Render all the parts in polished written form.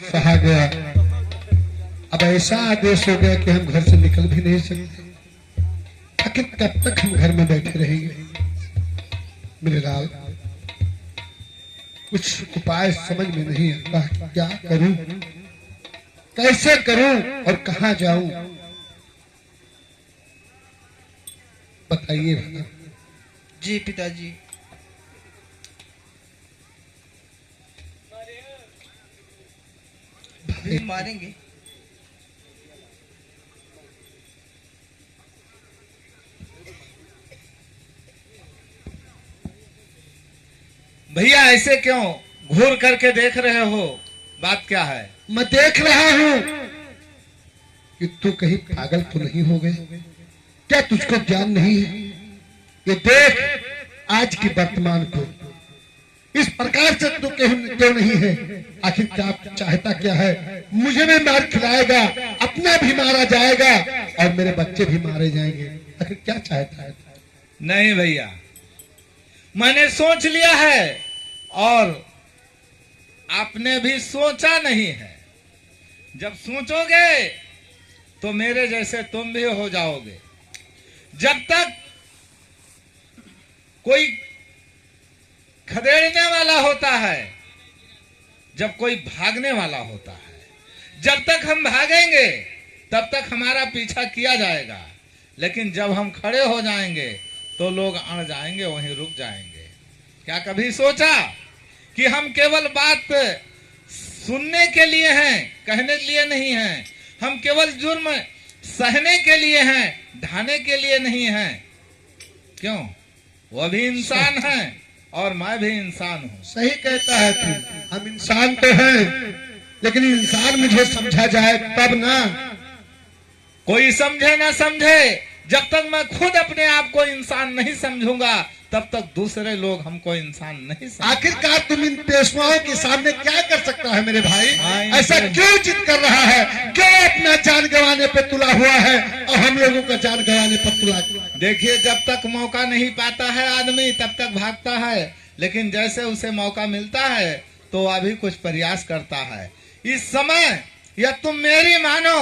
सहा गया। अब ऐसा आदेश हो गया कि हम घर से निकल भी नहीं सकते। आखिर कब तक हम घर में बैठे रहेंगे? मेरे लाल, कुछ उपाय समझ में नहीं आता, क्या करूं, कैसे करूं और कहां जाऊं? बताइए भला। जी पिताजी। भाभी मारेंगे। भैया ऐसे क्यों घूर करके देख रहे हो? बात क्या है? मैं देख रहा हूं कि तू कहीं पागल तो नहीं हो गए? क्या तुझको ज्ञान नहीं है? ये देख आज की वर्तमान को इस प्रकार से तू क्यों नहीं है? आखिर क्या चाहता क्या है? मुझे भी मार खिलाएगा, अपना भी मारा जाएगा और मेरे बच्चे भी मारे जाएंगे। आखिर क्या चाहता है? नहीं भैया, मैंने सोच लिया है और आपने भी सोचा नहीं है। जब सोचोगे तो मेरे जैसे तुम भी हो जाओगे। जब तक कोई खदेड़ने वाला होता है, जब कोई भागने वाला होता है, जब तक हम भागेंगे तब तक हमारा पीछा किया जाएगा। लेकिन जब हम खड़े हो जाएंगे तो लोग अड़ जाएंगे, वहीं रुक जाएंगे। क्या कभी सोचा कि हम केवल बात सुनने के लिए हैं, कहने के लिए नहीं हैं? हम केवल जुर्म सहने के लिए हैं, ढाने के लिए नहीं हैं। क्यों? वो भी इंसान है और मैं भी इंसान हूँ। सही कहता है तू, हम इंसान तो हैं, लेकिन इंसान मुझे समझा जाए तब ना। कोई समझे ना समझे, जब तक मैं खुद अपने आप को इंसान नहीं समझूंगा तब तक दूसरे लोग हमको इंसान नहीं समझेंगे। आखिरकार तुम इन पेशवाओं के सामने क्या कर सकता है मेरे भाई? ऐसा क्यों जिद कर रहा है? क्यों अपना जान गंवाने पे तुला हुआ है और हम लोगों का जान गंवाने पर तुला? देखिए, जब तक मौका नहीं पाता है आदमी तब तक भागता है, लेकिन जैसे उसे मौका मिलता है तो अभी कुछ प्रयास करता है। इस समय या तुम मेरी मानो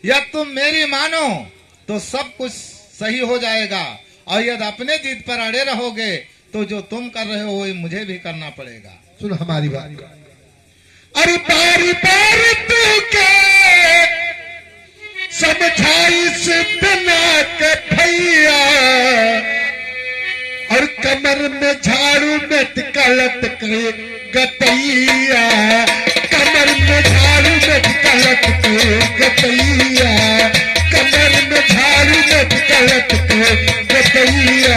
या तुम मेरी मानो तो सब कुछ सही हो जाएगा, और यदि अपने जिद पर अड़े रहोगे तो जो तुम कर रहे हो वो मुझे भी करना पड़ेगा। सुन हमारी बात। अरे बारी बारी तू के समझाइश बिना के भैया, और कमर में झाड़ू में गलत करे गतैया, कमर में झाड़ू में गलत करे गतैया, कमर में झाड़ू में गलत करे गतैया।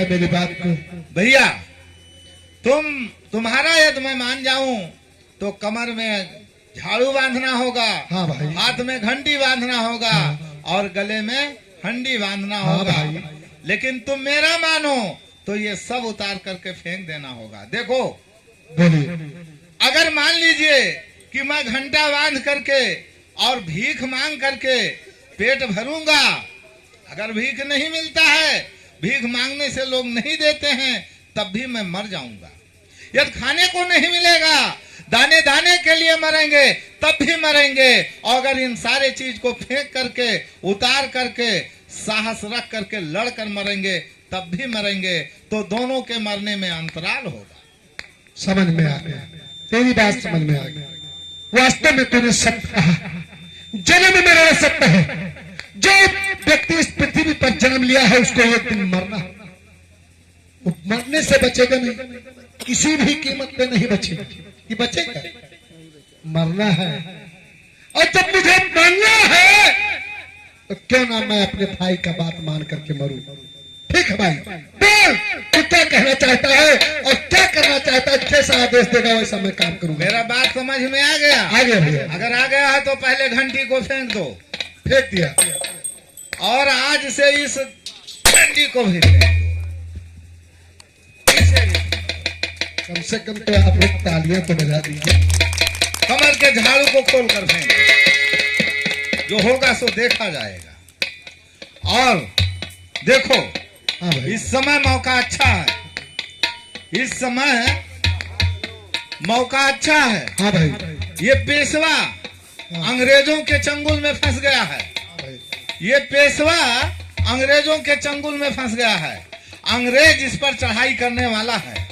मेरी बात को भैया, तुम्हारा यदि मैं मान जाऊं तो कमर में झाड़ू बांधना होगा। हाँ भाई। हाथ में घंटी बांधना होगा। हाँ। और गले में हंडी बांधना होगा। भाई। लेकिन तुम मेरा मानो तो ये सब उतार करके फेंक देना होगा। देखो, बोलिए। अगर मान लीजिए कि मैं घंटा बांध करके और भीख मांग करके पेट भरूंगा, अगर भीख नहीं मिलता है, भीख मांगने से लोग नहीं देते हैं, तब भी मैं मर जाऊंगा। यदि खाने को नहीं मिलेगा, दाने दाने के लिए मरेंगे, तब भी मरेंगे। और अगर इन सारे चीज को फेंक करके, उतार करके, साहस रख करके लड़ कर मरेंगे, तब भी मरेंगे। तो दोनों के मरने में अंतराल होगा। समझ में आ गया, तेरी बात समझ में आ गई। वास्तव में तूने सत्य कहा, जन्म में मेरा सत्य है। जो व्यक्ति इस पृथ्वी पर जन्म लिया है उसको एक दिन मरना है। वो मरने से बचेगा नहीं, किसी भी कीमत पे नहीं बचेगा। कि बचेगा, मरना है। और जब मुझे मरना है तो क्यों ना मैं अपने भाई का बात मान करके मरूं। ठीक है भाई, बोल तू क्या कहना चाहता है और क्या करना चाहता है। जैसा आदेश देगा वैसा मैं काम करूंगा। मेरा बात समझ में आ गया? आ गया भैया। अगर आ गया है तो पहले घंटी को फेंक दो। फेंक दिया। और आज से इस घंटी को भी फेंक दो। इसे भी। कम से कम तो आप लोग तालियां तो बजा दीजिए। कमर के झाड़ू को खोल कर फेंक दो। जो होगा सो देखा जाएगा। और देखो, हाँ भाई, इस समय मौका अच्छा है। इस समय मौका अच्छा है। हाँ भाई, ये पेशवा अंग्रेजों के चंगुल में फंस गया है। हाँ भाई। ये पेशवा अंग्रेजों के चंगुल में फंस गया है। अंग्रेज इस पर चढ़ाई करने वाला है।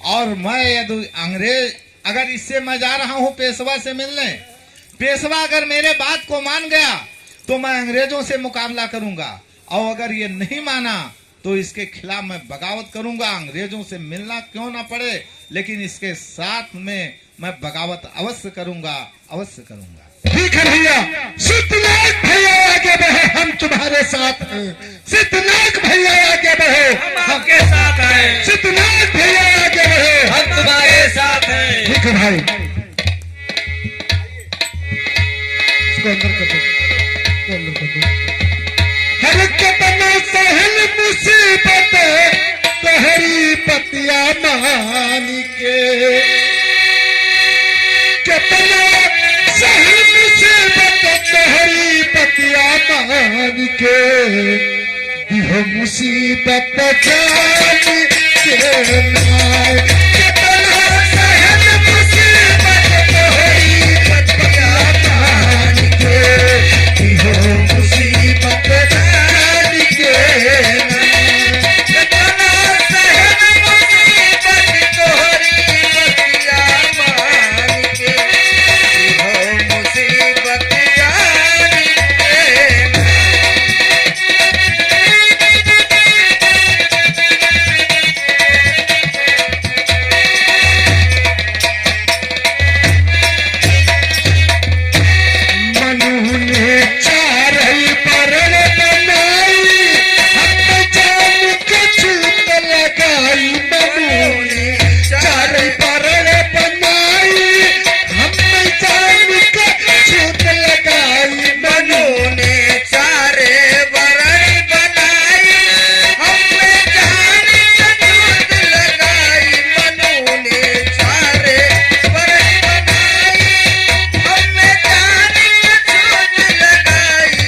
और मैं यदि अंग्रेज, अगर इससे मैं जा रहा हूं पेशवा से मिलने, पेशवा अगर मेरे बात को मान गया तो मैं अंग्रेजों से मुकाबला करूंगा। और अगर ये नहीं माना तो इसके खिलाफ मैं बगावत करूंगा। अंग्रेजों से मिलना क्यों ना पड़े, लेकिन इसके साथ में मैं बगावत अवश्य करूंगा, अवश्य करूंगा। ठीक है भैया, सिद्धनाथ भैया आगे बढ़े, हम तुम्हारे साथ हैं। सिद्धनाथ भैया आगे बढ़े, हम आपके साथ हैं। सिद्धनाथ भैया आगे बढ़े, हम तुम्हारे साथ हैं। ठीक है भाई। इसको अंदर कर दो, इसको अंदर कर दो। हर कदम सहल मुसीबत तहरी पतिया मान के, कितना सहल मुसीबत तहरी पतिया मान के, दिहो मुसीबत जान के नाय। कितना सहल मुसीबत तहरी पतिया मान के, दिहो मुसीबत जान के नाय। कितना सहन मुसीबत तोहरी बतिया मान के, हो मुसीबत यार के। मनु ने चारही परल बनाई, हम जान के छूत लगाई। मनु ने चारही परल बनाई, हम जान के छूत लगाई। मनु ने चारे वरण बनाई, हमने जान चतुर्थ लगाई। मनु ने चारे वरण बनाई, हमने जान चतुर्थ लगाई।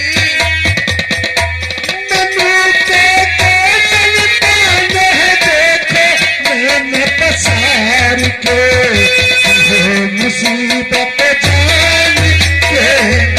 मनु के कौशल पाने देखो मैंने पसार के, वो मुसीबत जान के।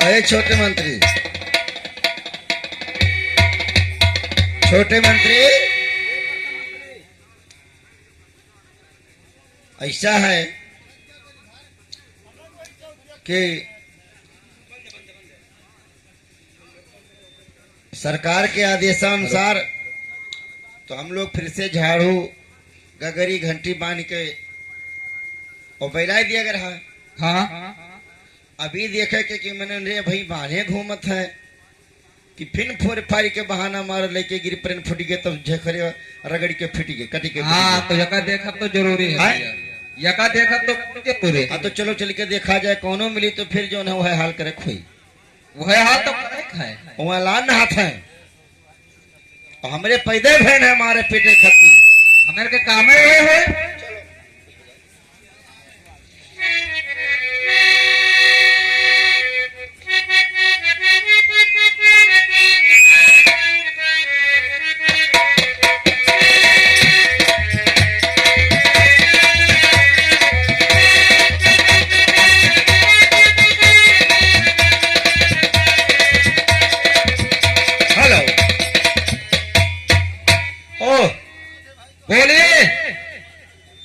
अरे छोटे मंत्री, छोटे मंत्री, ऐसा है कि सरकार के आदेशानुसार तो हम लोग फिर से झाड़ू गगरी घंटी बांध के और बैला दिया गया रहा। हाँ अभी देखे कि मैंने रे भाई बांधे घूमत है कि फिर फोर फारी के बहाना मार लेके गिर पर फुट गए तब झखरे रगड़ के फिट गए कटी के। हाँ तो यका देखा तो जरूरी है, यका देखा तो जरूरी है। हाँ तो चलो चल के देखा जाए कौनो मिली तो फिर जो है वह हाल करे खोई वह हाथ तो करेक्ट है। वह लान हाथ है और हमरे पैदे बहन है हमारे पेटे खत्ती हमारे के काम है बोलिए।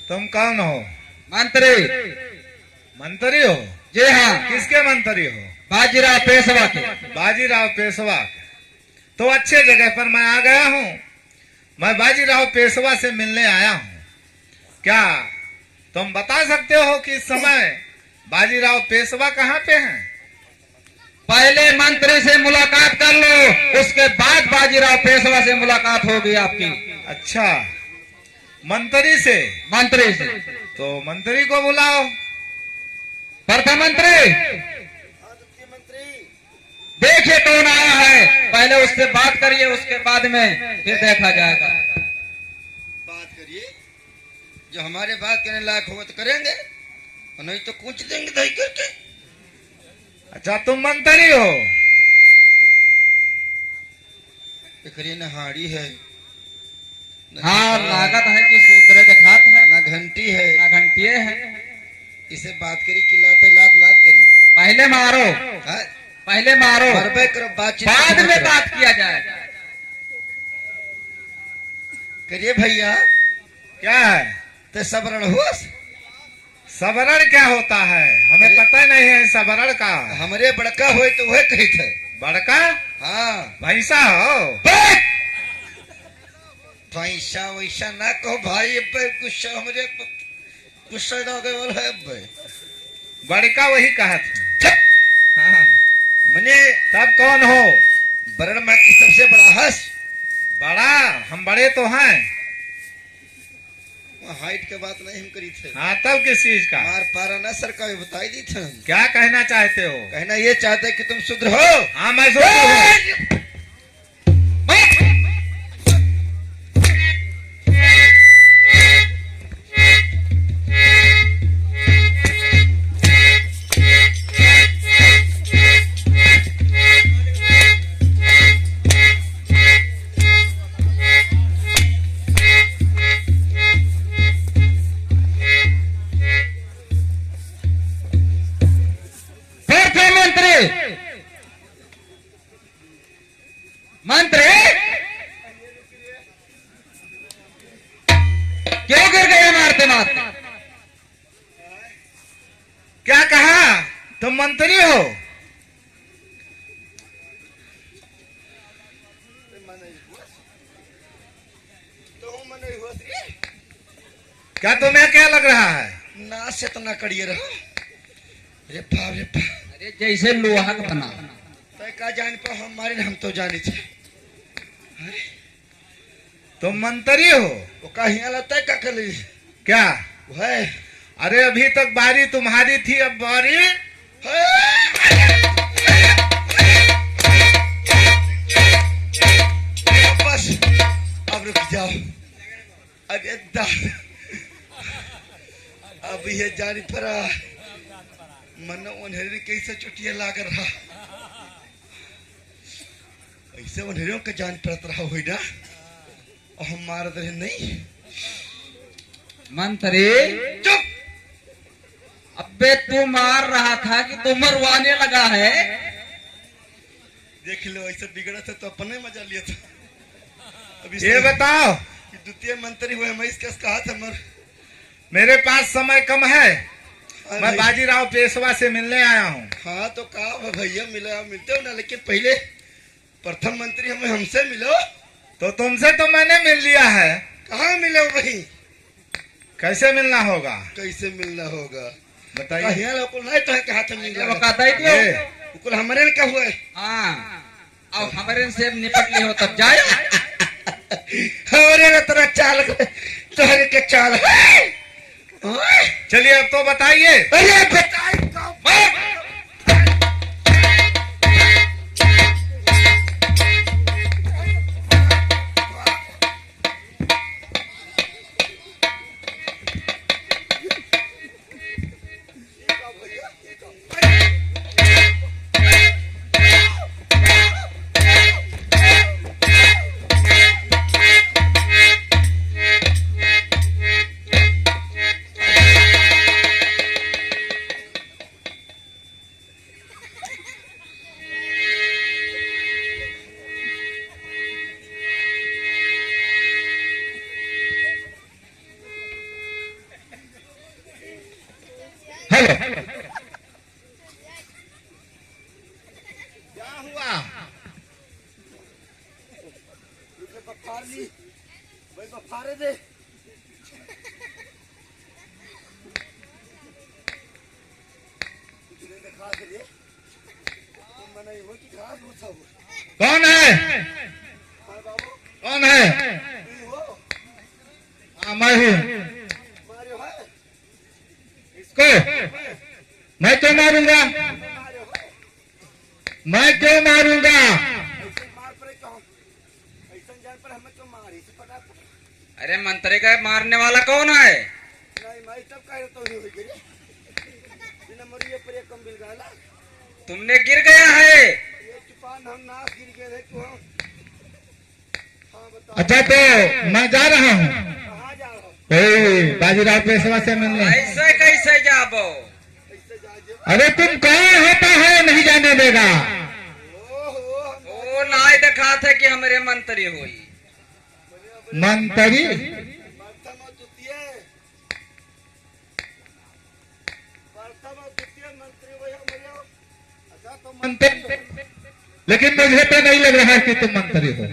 तुम कौन हो? मंत्री। मंत्री हो? जी हाँ। किसके मंत्री हो? बाजीराव पेशवा के। बाजीराव पेशवा के। तो अच्छे जगह पर मैं आ गया हूँ। मैं बाजीराव पेशवा से मिलने आया हूँ। क्या तुम बता सकते हो कि इस समय बाजीराव पेशवा कहाँ पे हैं? पहले मंत्री से मुलाकात कर लो, उसके बाद बाजीराव पेशवा से मुलाकात होगी आपकी। अच्छा, मंत्री से? मंत्री से। तो मंत्री को बुलाओ। प्रथम मंत्री देखिए कौन आया है, पहले उससे बात करिए, उसके बाद में फिर देखा जाएगा। बात करिए, जो हमारे बात करने लायक होगा तो करेंगे और नहीं तो कुछ देंगे दही करके। अच्छा, तुम मंत्री हो? करिए न हाड़ी है हाँ, लागत है कि सूत्र के खात है, ना घंटी है ना घंटिये है। इसे बात करी कि लाते लात लात करी। पहले मारो, हाँ? पहले मारो, मरबे करो, बातचीत बाद में करो। बात किया जाए। करिए भैया। क्या है? तो सबरण हो। सबरण क्या होता है? हमें पता नहीं है सबरण का। हमरे बड़का हो तो वह कही थे। बड़का? हाँ, भैंसा हो? पैसा वैसा ना कहो भाई, गुस्सा हमरे गुस्सा ना गए वाला है भाई। बड़का वही कहा था। हाँ। मने तब कौन हो? बरण में की सबसे बड़ा हंस। बड़ा? हम बड़े तो हैं। हाइट के बात नहीं हम करी थे। हाँ, तब किस चीज का? मार पारा ना सरकार बताई दी थे। क्या कहना चाहते हो? कहना ये चाहते कि तुम शुद्र हो। हाँ, मैं शुद्र हूँ। मंत्री क्यों गिर गए मारते मारते? क्या कहा? तुम मंत्री हो? क्या तुम्हें क्या लग रहा है? ना से तो ना करिए रहो। रे बाप रे बाप। अरे जैसे लोहा का बना। तय का जान पर हमारे हम तो जानी थे। तुम मंत्री हो? वो कहीं अलग का कर ली क्या? वह अरे अभी तक बारी तुम्हारी थी, अब बारी बस अब रुक जाओ। अरे अब ये जानी पड़ा मन उन्हें कैसे चुटिया लाग रहा, ऐसे उन्हें का जान पड़त रहा हुई ना और हम मार दे नहीं। मंत्री चुप। अबे तू मार रहा था कि तू मरवाने लगा है? देख लो ऐसे बिगड़ा था तो अपने मजा लिया था। अभी ये बताओ, द्वितीय मंत्री हुए मैं इसके कहा था मर। मेरे पास समय कम है, मैं बाजीराव पेशवा से मिलने आया हूँ। हाँ तो कहा भैया मिला मिलते हो ना, लेकिन पहले प्रथम मंत्री हमें हमसे मिलो। तो तुमसे तो मैंने मिल लिया है, कहाँ मिले हो भाई? कैसे मिलना होगा कैसे मिलना होगा? बताइए। कहिया लोग नहीं तो है कहा तुम मिला वो कहता है ये, कुल हमारे ने क्या हुआ है? हाँ अब हमारे से निपट ली हो तब जाए। हमारे ने तेरा चाल तोहरे के चाल है। ओए, चलिए अब तो बताइए। अरे बताए कब? हेलो, क्या हुआ? बफार ली भाई, बफारे दे। दिखा के दे। तुम मना हो कि घास भूसा हो? कौन है? हाँ बाबू, कौन है? तुम हो? हाँ मैं हूँ। मारे हो? इसको मैं क्यों मारूंगा? मारे हो? मैं क्यों मारूंगा? ऐसे मार पड़े कहो, ऐसा जान पर हमें क्यों मारी से पता पड़ा? अरे मंत्री का मारने वाला कौन है? नहीं मैं तब कह रहा तो नहीं हो गई बिना मरिए पर एक कम बिल गाला तुमने गिर गया है। ये चुपान हम नाक गिर गए थे तू हम। हाँ बताओ अच्छा तो मैं जा रहा हूँ कहाँ जा रहा हो? कोई बाजीराव पेशवा से मिलने। ऐसे कैसे जाबो? ऐसे जाए अरे तुम कौन होता है नहीं जाने देगा? वो नाई दिखा थे कि हमारे मंत्री हुई। मंत्री? मंत्री, लेकिन मुझे तो नहीं लग रहा है कि तुम मंत्री हो।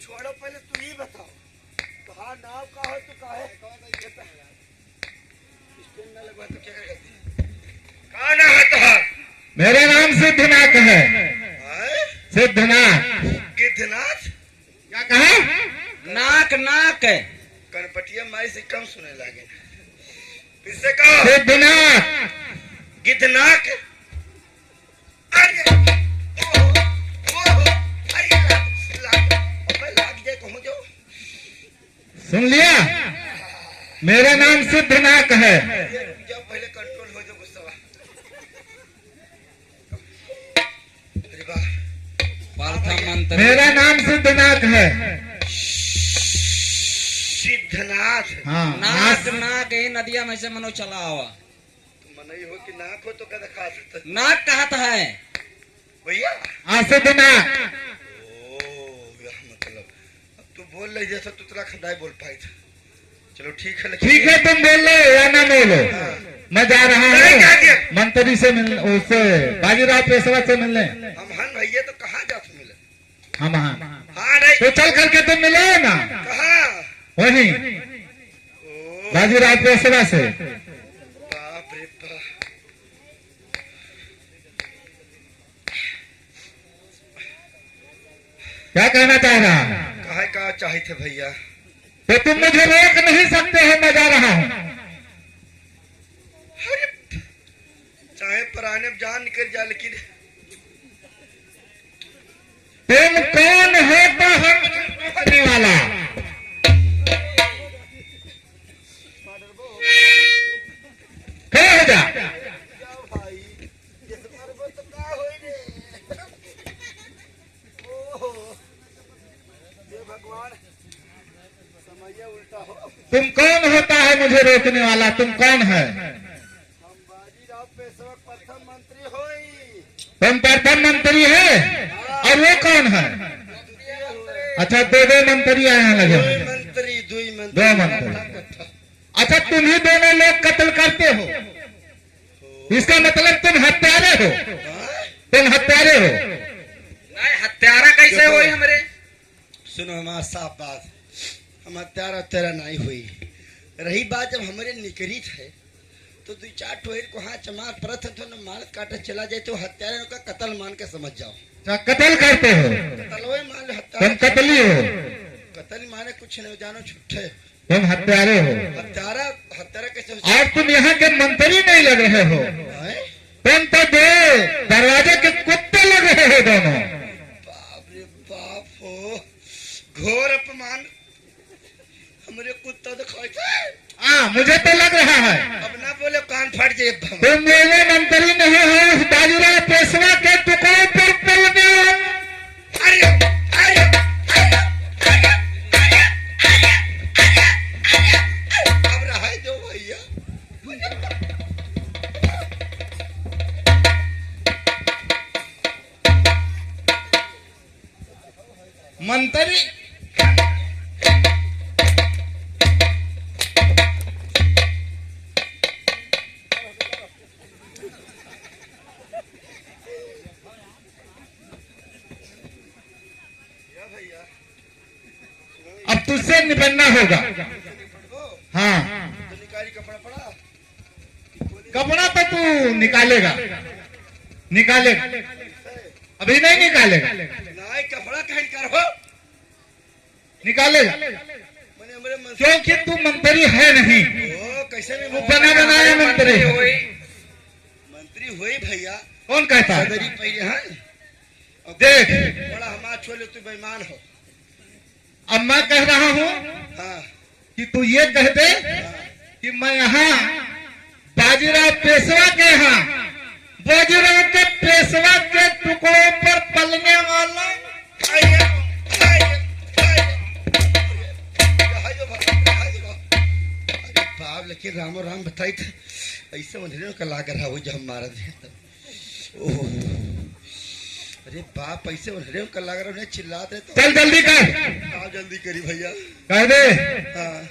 छोड़ो पहले तू ही बताओ कहाँ नाव का हो तू काहे स्टैंड में लगवा तो क्या करेगा? कहाँ नाव है तुम्हारा? मेरा नाम सिद्धनाथ है। हैं? सिद्धनाथ। गिद्धनाथ? क्या कहा? नाक नाक कनपटिया माई से कम सुने लगे किससे कहो? सिद्धनाथ। गिद्धनाथ? अरे ओहो ओहो अरे लाग जाए कहूँ जो सुन लिया? मेरा नाम सिद्धनाथ है। जब पहले कंट्रोल हो जाओ गुस्सा। अरे वाह प्रथम मंत्री। मेरा नाम सिद्धनाथ है। सिद्धनाथ? हाँ नाक नाक ये नदिया में से मनो चला हुआ। मन ही हो कि नाक हो तो क्या खा सकता नाक कहता है भैया? हाँ सिद्धनाथ। ओ यह मतलब अब तू बोल रही जैसा तू तेरा खदाई बोल पाई था। चलो ठीक है लेकिन ठीक है तुम बोल लो या ना बोलो, मैं जा रहा नहीं, क्या किया? हूँ मंत्री से मिलने, उससे बाजीराव पेशवा से मिलने। हम हन भैया तो कहाँ जा तू मिले? हम हाँ हाँ नहीं तो चल करके तुम मिले ना कहाँ? वही ओ बाजीराव पेशवा से। बाप रे बाप। क्या कहना चाह रहा? कहा का चाहे थे भैया? तो तुम मुझे रोक नहीं सकते हो, मैं जा रहा हूँ। अरे चाहे पराने जान निकल जा लेकिन तुम कौन होता है मुझे रोकने वाला? खड़े हो जा। भाई ये मरबो तो का होई रे? ओहो ये भगवान समझिए उल्टा हो। तुम कौन होता है मुझे रोकने वाला? तुम कौन है? हम बाजीराव पेशवा प्रथम मंत्री होई। तुम प्रथम मंत्री है और वो कौन है? अच्छा दो मंत्री यहाँ लगे दुई हैं। मंत्री दुई दो मंत्री मंत्री। अच्छा तुम ही दोनों लोग कत्ल करते हो, इसका मतलब तुम हत्यारे हो। तुम हत्यारे हो। नहीं हत्यारा कैसे हुई हमारे? सुनो हमारा साफ बात, हम हत्यारा तेरा नहीं हुई। रही बात जब हमारे निकरी थे तो दो चार ठोर को हाँ चमार परत तो न मारत काटे चला जाए तो हत्यारे का कत्ल मान के समझ जाओ। क्या कत्ल करते हो? कत्ल वही मान लो, तुम हत्यारा कतली हो, कत्ल माने कुछ नहीं जानो छुट्टे तुम हत्यारे हो, हत्यारा हत्यारा कैसे हो और तुम यहाँ के मंत्री नहीं लग रहे हो, हैं? तुम तो दो दरवाजे के कुत्ते लग रहे हो दोनों। बाप रे बाप हो, घोर अपमान। हमारे कुत्ता तो खाए हाँ मुझे तो लग रहा है अब ना बोले कान फट जाए। तुम मेरे मंत्री नहीं हो, उस बाजीराव पेशवा के टुकड़ों पर पलने वाले। अरे अरे अब रहा है जो भैया। मंत्री अब तुझसे निपटना होगा। हाँ तो निकारी कपड़ा पड़ा कपड़ा तो तू निकालेगा, निकालेगा, अभी नहीं निकालेगा, ना कपड़ा कहीं कर हो निकालेगा, मैंने हमारे मन क्योंकि तू मंत्री है नहीं, ओ कैसे तू में बना बनाया मंत्री है। मंत्री हुई भैया। कौन कहता है? सदरी पहले हाँ देख बड़ा हमारा छोले तू बेईमान हो। अब मैं कह रहा हूँ हाँ कि तू ये कह दे कि मैं यहाँ बाजीराव पेशवा के यहाँ बाजीराव के पेशवा के टुकड़ों पर पलने वाला आइए, आइए, आइए। रहाई दो भगवान, रहाई दो। अरे बाप लेकिन रामो राम बताई थे ऐसे मंदिरों का लाग रहा हो जब हम मारा थे तब। ओह अरे बाप ऐसे मंदिरों का लाग रहा उन्हें चिल्लाते तो चल जल्दी कर, आप जल्दी करी भैया। कह दे हाँ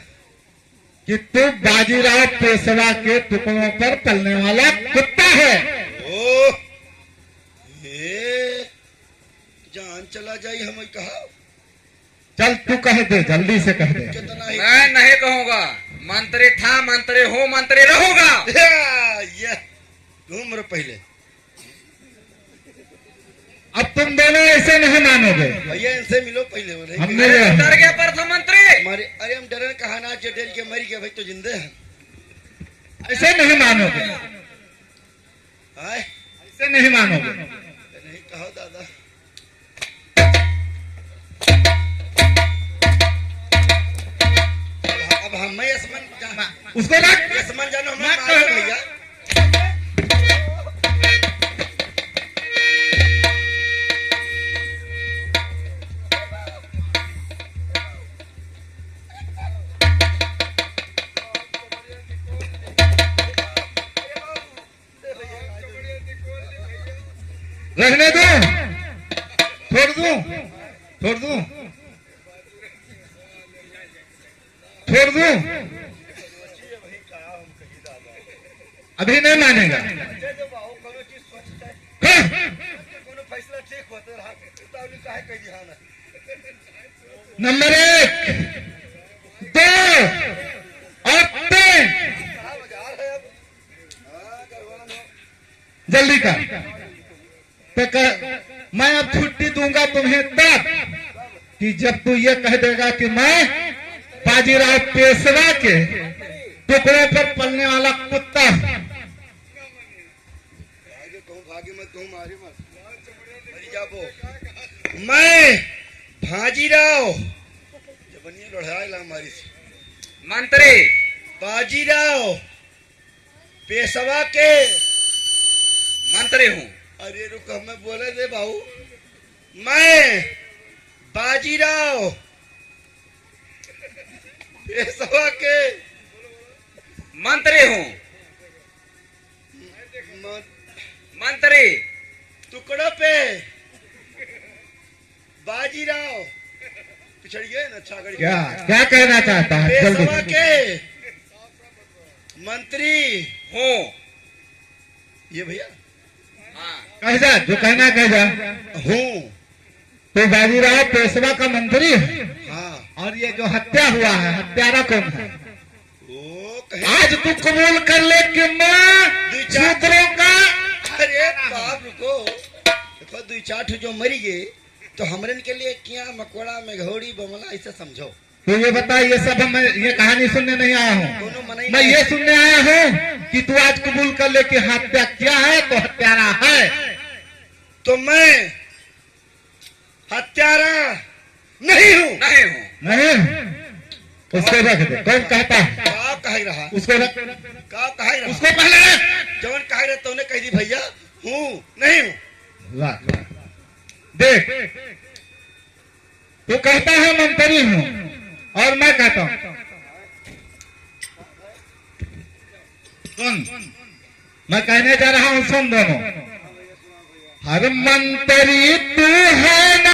कि तू बाजीराव पेशवा के टुकड़ों पर पलने वाला कुत्ता है। ओ ए जान चला जाई हमें कहा चल तू कह दे, जल्दी से कह दे। कितना ही मैं नहीं कहूँगा, मंत्री था, मंत्री हूँ, मंत्री रहूंगा। ये घूम रहे पहले अब तुम दोनों ऐसे नहीं मानोगे। भैया इनसे मिलो पहले वो नहीं हमने अरे डर गया प्रधानमंत्री। हमारे अरे हम डरे कहा ना जो डर के मर गया भाई तो जिंदे हैं। ऐसे नहीं मानोगे, हाय ऐसे नहीं मानोगे। नहीं कहो दादा। अब हम मैं उसको रख, आसमान जानो हम मैं मारे कह- भैया। रहने दो, छोड़ दूं, छोड़ दूं, छोड़ दूं, अभी नहीं मानेगा। हाँ, फैसला ठीक होते रहा काहे कह दिया ना। नंबर 1, 2 और 3 कहाँ बाजार है अब। हाँ करवाना हो। जल्दी कर। तो मैं अब छुट्टी दूंगा तुम्हें तब कि जब तू ये कह देगा कि मैं बाजीराव पेशवा के टुकड़ों पर पलने वाला कुत्ता हूं। भागे कहूँ भागे मत कहूँ मारी मत मरी जाबो। मैं भाजीराव जबनिया लड़ाई ला मारी से मंत्री बाजीराव पेशवा के मंत्री हूँ। अरे रुक मैं बोले दे बाबू। मैं बाजीराव पेशवा के मंत्री हूँ। मंत्री टुकड़ों पे बाजीराव पिछड़ गए ना छागड़ क्या क्या कहना चाहता है? पेशवा जल्दी। के मंत्री हूँ। ये भैया हाँ कह जा, जो कहना कह जा। हूँ तो बाजीराव पेशवा का मंत्री है, हाँ और ये जो हत्या हुआ है हत्यारा कौन है? वो कहे आज तू कबूल कर ले कि मैं शूद्रों का। अरे बाप रुको, देखो दो चार ठो जो मरी गए तो हमरन के लिए क्या मकोड़ा मेघोड़ी बमला ऐसा समझो। तो ये बता, ये सब हम ये कहानी सुनने नहीं आया हूँ, दोनों मनाई मैं ये सुनने आया हूँ कि तू आज कबूल कर ले कि हत्या क्या है तो हत्यारा है। तो मैं हत्यारा नहीं हूँ। नहीं, उसको रख दे। कौन कहता है? का कह रहा, उसको रख, का कह रहा, उसको पहले रख। जवन कह रहे तो कह दी भैया हूँ नहीं हूँ। वाह, देख, तू कहता है मंत्री हूँ और मैं कहता हूँ सुन, मैं कहने जा रहा हूँ सुन दोनों। हर मंत्री तू है ना